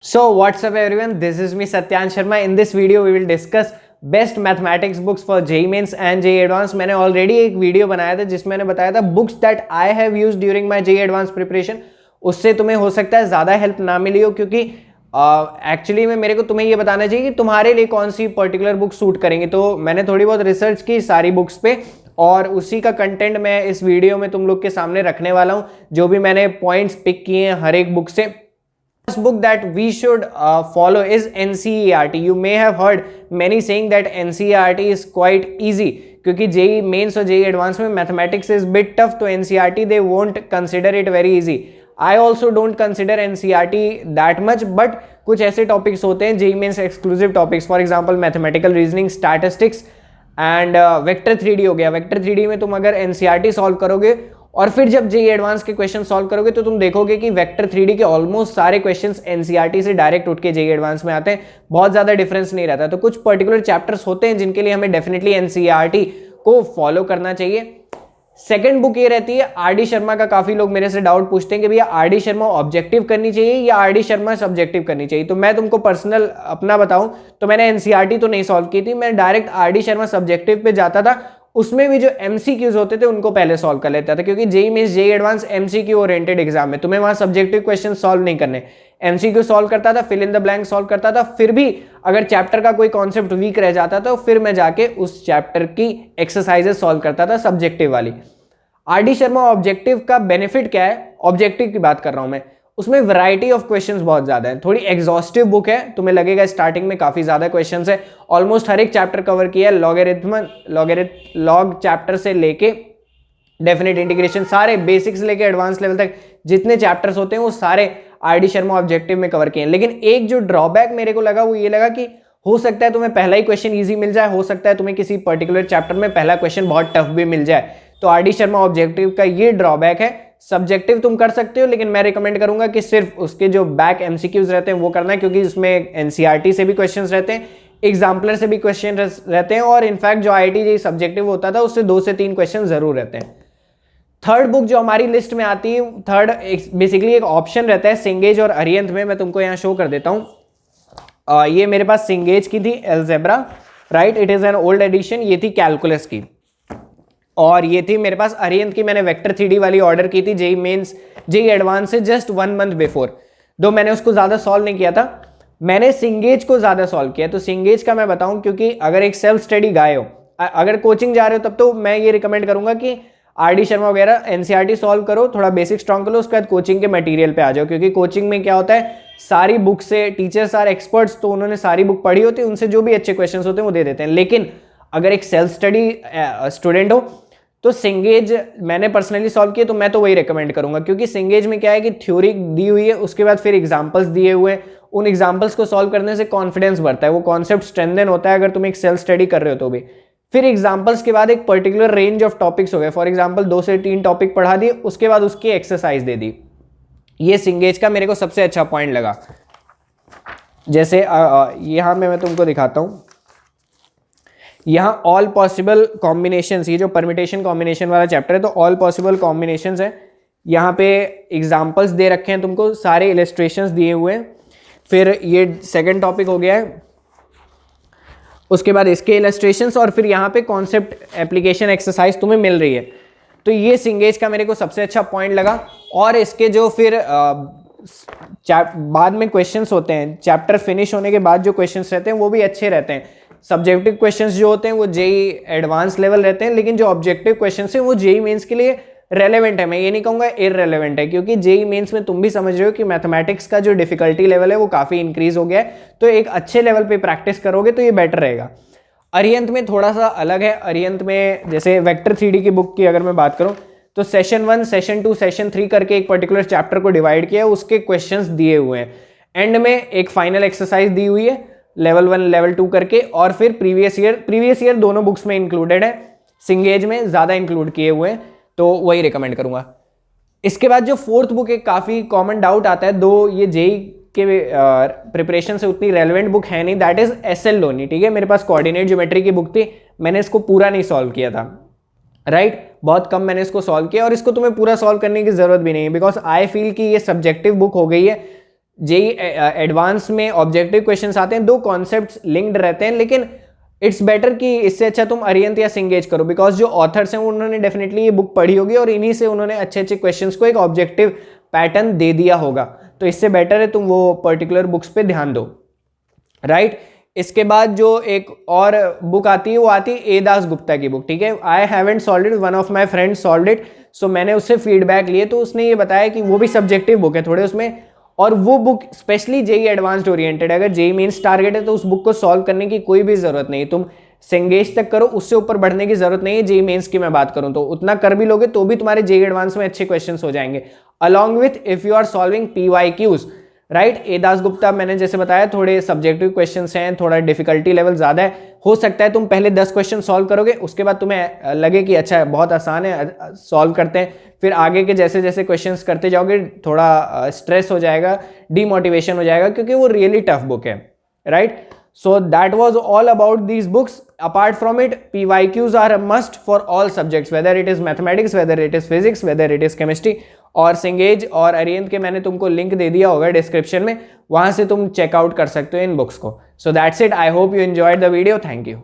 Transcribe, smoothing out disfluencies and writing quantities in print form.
So what's up everyone, this is me Satyan Sharma. In this video we will discuss best mathematics books for JEE Mains and JEE Advance. मैंने already एक video बनाया था जिसमें मैंने बताया था books that I have used during my JEE Advance preparation. उससे तुम्हें हो सकता है ज़्यादा हेल्प ना मिली हो, क्योंकि एक्चुअली में मेरे को तुम्हें ये बताना चाहिए कि तुम्हारे लिए कौन सी पर्टिकुलर बुक सूट करेंगे. तो मैंने थोड़ी बहुत रिसर्च की सारी बुक्स पे और उसी का कंटेंट मैं इस वीडियो में तुम लोग के सामने रखने वाला हूँ. जो भी मैंने पॉइंट्स पिक किए हैं हर एक बुक से. First book that we should follow is NCERT. You may have heard many saying that NCERT is quite easy, क्योंकि जेई मेंस और जेई एडवांस में मैथमेटिक्स इज बिट टफ, तो NCERT they won't consider it very easy. I also don't consider NCERT that much, but कुछ ऐसे topics होते हैं JEE Mains exclusive topics, for example mathematical reasoning, statistics and vector 3D हो गया. Vector 3D में तुम अगर NCERT सॉल्व करोगे और फिर जब जेई एडवांस के क्वेश्चन सॉल्व करोगे तो तुम देखोगे कि वेक्टर 3D के ऑलमोस्ट सारे क्वेश्चंस NCERT से डायरेक्ट उठ के जेई एडवांस में आते हैं. बहुत ज्यादा डिफरेंस नहीं रहता. तो कुछ पर्टिकुलर चैप्टर्स होते हैं जिनके लिए हमें डेफिनेटली NCERT को फॉलो करना चाहिए. सेकंड बुक ये रहती है आर.डी. शर्मा का. काफी लोग मेरे से डाउट पूछते हैं कि भैया आर.डी. शर्मा ऑब्जेक्टिव करनी चाहिए या आर.डी. शर्मा सब्जेक्टिव करनी चाहिए. तो मैं तुमको पर्सनल अपना बताऊं तो मैंने NCERT तो नहीं सॉल्व की थी, मैं डायरेक्ट आर.डी. शर्मा सब्जेक्टिव पे जाता था. उसमें भी जो MCQs होते थे उनको पहले सॉल्व कर लेता था, क्योंकि JEE Mains JEE Advance MCQ oriented exam में तुम्हें वहां सब्जेक्टिव क्वेश्चन सॉल्व नहीं करने. MCQ सॉल्व करता था, fill in the blank solve करता था. फिर भी अगर चैप्टर का कोई कॉन्सेप्ट वीक रह जाता तो फिर मैं जाके उस चैप्टर की एक्सरसाइजेस सॉल्व करता था सब्जेक्टिव वाली. आर.डी. शर्मा ऑब्जेक्टिव का बेनिफिट क्या है, ऑब्जेक्टिव की बात कर रहा हूं मैं, उसमें वैरायटी ऑफ क्वेश्चंस बहुत ज्यादा है. थोड़ी एग्जॉस्टिव बुक है, तुम्हें लगेगा स्टार्टिंग में काफी ज्यादा क्वेश्चंस है. ऑलमोस्ट हर एक चैप्टर कवर किया है, लॉग चैप्टर से लेके डेफिनेट इंटीग्रेशन, सारे बेसिक्स लेके एडवांस लेवल तक जितने चैप्टर्स होते हैं वो सारे आर.डी. शर्मा ऑब्जेक्टिव में कवर किए हैं. लेकिन एक जो ड्रॉबैक मेरे को लगा वो ये लगा कि हो सकता है तुम्हें पहला ही क्वेश्चन ईजी मिल जाए, हो सकता है तुम्हें किसी पर्टिकुलर चैप्टर में पहला क्वेश्चन बहुत टफ भी मिल जाए. तो आर.डी. शर्मा ऑब्जेक्टिव का ये ड्रॉबैक है. सब्जेक्टिव तुम कर सकते हो, लेकिन मैं रिकमेंड करूंगा कि सिर्फ उसके जो बैक MCQs रहते हैं वो करना है, क्योंकि उसमें NCERT से भी क्वेश्चंस रहते हैं, एग्जाम्पलर से भी क्वेश्चन रहते हैं, और इनफैक्ट जो IIT जेईई सब्जेक्टिव होता था उससे 2 से 3 क्वेश्चन जरूर रहते हैं. थर्ड बुक जो हमारी लिस्ट में आती है, थर्ड बेसिकली एक ऑप्शन रहता है सिंगेज और अरिहंत में. मैं तुमको यहाँ शो कर देता हूँ. ये मेरे पास सिंगेज की थी, algebra, right, it is an old edition. ये थी कैलकुलस की, और ये थी मेरे पास अरिहंत की. मैंने वेक्टर 3D वाली ऑर्डर की थी जेई मेंस जेई एडवांस से जस्ट 1 मंथ बिफोर, दो मैंने उसको ज्यादा सॉल्व नहीं किया था. मैंने सिंगेज को ज्यादा सॉल्व किया. तो सिंगेज का मैं बताऊं, क्योंकि अगर एक सेल्फ स्टडी गाय हो, अगर कोचिंग जा रहे हो तब तो मैं ये रिकमेंड करूंगा कि आर.डी. शर्मा वगैरह NCERT सॉल्व करो, थोड़ा बेसिक स्ट्रॉन्ग करो, उसके बाद कोचिंग के मटेरियल पे आ जाओ. क्योंकि कोचिंग में क्या होता है, सारी बुक से टीचर्स आर एक्सपर्ट्स, तो उन्होंने सारी बुक पढ़ी होती है, उनसे जो भी अच्छे क्वेश्चन होते हैं वो दे देते हैं. लेकिन अगर एक सेल्फ स्टडी स्टूडेंट हो तो सिंगेज मैंने पर्सनली सॉल्व किया, तो मैं तो वही रेकमेंड करूंगा. क्योंकि सिंगेज में क्या है कि थ्योरी दी हुई है, उसके बाद फिर एग्जांपल्स दिए हुए हैं. उन एग्जांपल्स को सॉल्व करने से कॉन्फिडेंस बढ़ता है, वो कॉन्सेप्ट स्ट्रेंथन होता है अगर तुम एक सेल्फ स्टडी कर रहे हो तो भी. फिर एग्जांपल्स के बाद एक पर्टिकुलर रेंज ऑफ टॉपिक्स हो गए, फॉर एग्जांपल 2 से 3 टॉपिक पढ़ा दिए, उसके बाद उसकी एक्सरसाइज दे दी. ये सिंगेज का मेरे को सबसे अच्छा पॉइंट लगा. जैसे यहां मैं तुमको दिखाता हूं, यहां ऑल पॉसिबल कॉम्बिनेशंस, ये जो परमिटेशन कॉम्बिनेशन वाला चैप्टर है, तो ऑल पॉसिबल कॉम्बिनेशंस है. यहाँ पे एग्जांपल्स दे रखे हैं तुमको, सारे इलस्ट्रेशंस दिए हुए हैं. फिर ये सेकंड टॉपिक हो गया है, उसके बाद इसके इलस्ट्रेशंस, और फिर यहाँ पे कॉन्सेप्ट एप्लीकेशन एक्सरसाइज तुम्हें मिल रही है. तो ये सिंगेज का मेरे को सबसे अच्छा पॉइंट लगा. और इसके जो फिर बाद में क्वेश्चंस होते हैं, चैप्टर फिनिश होने के बाद जो क्वेश्चंस रहते हैं वो भी अच्छे रहते हैं. सब्जेक्टिव क्वेश्चंस जो होते हैं वो जेई एडवांस लेवल रहते हैं, लेकिन जो ऑब्जेक्टिव क्वेश्चंस हैं वो जेई मेंस के लिए रेलेवेंट है. मैं ये नहीं कहूँगा इररेलेवेंट है, क्योंकि जेई मेंस में तुम भी समझ रहे हो कि मैथमेटिक्स का जो डिफिकल्टी लेवल है वो काफ़ी इंक्रीज हो गया है. तो एक अच्छे लेवल पे प्रैक्टिस करोगे तो ये बेटर रहेगा. अरिहंत में थोड़ा सा अलग है. अरिहंत में जैसे वेक्टर 3D की बुक की अगर मैं बात करूँ तो सेशन 1, सेशन 2, सेशन 3 करके एक पर्टिकुलर चैप्टर को डिवाइड किया, उसके क्वेश्चंस दिए हुए हैं. एंड में एक फाइनल एक्सरसाइज दी हुई है लेवल 1 लेवल 2 करके, और फिर प्रीवियस ईयर दोनों बुक्स में इंक्लूडेड है. सिंगेज में ज्यादा इंक्लूड किए हुए हैं, तो वही रिकमेंड करूंगा. इसके बाद जो फोर्थ बुक, एक काफी कॉमन डाउट आता है, दो ये जेई के प्रिपरेशन से उतनी रेलेवेंट बुक है नहीं, दैट इज SL लोनी. ठीक है, मेरे पास कोऑर्डिनेट ज्योमेट्री की बुक थी, मैंने इसको पूरा नहीं सॉल्व किया था, राइट, बहुत कम मैंने इसको सॉल्व किया. और इसको तुम्हें पूरा सॉल्व करने की जरूरत भी नहीं है, बिकॉज आई फील कि ये सब्जेक्टिव बुक हो गई है. जेई एडवांस में ऑब्जेक्टिव क्वेश्चंस आते हैं, दो कॉन्सेप्ट्स लिंक्ड रहते हैं, लेकिन इट्स बेटर कि इससे अच्छा तुम अरिहंत या सिंगेज करो, बिकॉज जो ऑथर्स हैं उन्होंने डेफिनेटली ये बुक पढ़ी होगी और इन्हीं से उन्होंने अच्छे अच्छे क्वेश्चंस को एक ऑब्जेक्टिव पैटर्न दे दिया होगा। तो इससे बेटर है तुम वो पर्टिकुलर बुक्स पे ध्यान दो, राइट। इसके बाद जो एक और बुक आती है वो आती है ए दास गुप्ता की बुक, ठीक है। I haven't solved it, one of my friend solved it, so मैंने उससे फीडबैक लिए, तो उसने ये बताया कि वो भी सब्जेक्टिव बुक है थोड़े उसमें, और वो book specially JEE advanced oriented, अगर जेई मेंस टारगेट है तो उस बुक को सॉल्व करने की कोई भी जरूरत नहीं, तुम सिंगेज तक करो, उससे ऊपर बढ़ने की जरूरत नहीं है। जेई मेंस की मैं बात करूं तो उतना कर भी लोगे तो भी तुम्हारे जेई एडवांस में अच्छे क्वेश्चंस हो जाएंगे, along with if you are solving PYQs, right. A Das Gupta मैंने जैसे बताया थोड़े सब्जेक्टिव क्वेश्चंस हैं, थोड़ा डिफिकल्टी लेवल ज्यादा है, हो सकता है तुम पहले 10 क्वेश्चन सॉल्व करोगे, उसके बाद तुम्हें लगे कि अच्छा बहुत आसान है, सॉल्व करते हैं, फिर आगे के जैसे जैसे क्वेश्चंस करते जाओगे थोड़ा स्ट्रेस हो जाएगा, डीमोटिवेशन हो जाएगा, क्योंकि वो रियली टफ बुक है, right. So that was all about these books. Apart from it, PYQs are a must for all subjects, whether it is mathematics, whether it is physics, whether it is chemistry. और सिंगेज और अरिहंत के मैंने तुमको link दे दिया होगा description में, वहां से तुम चेकआउट कर सकते हो इन बुक्स को। So that's it, I hope you enjoyed the video, thank you.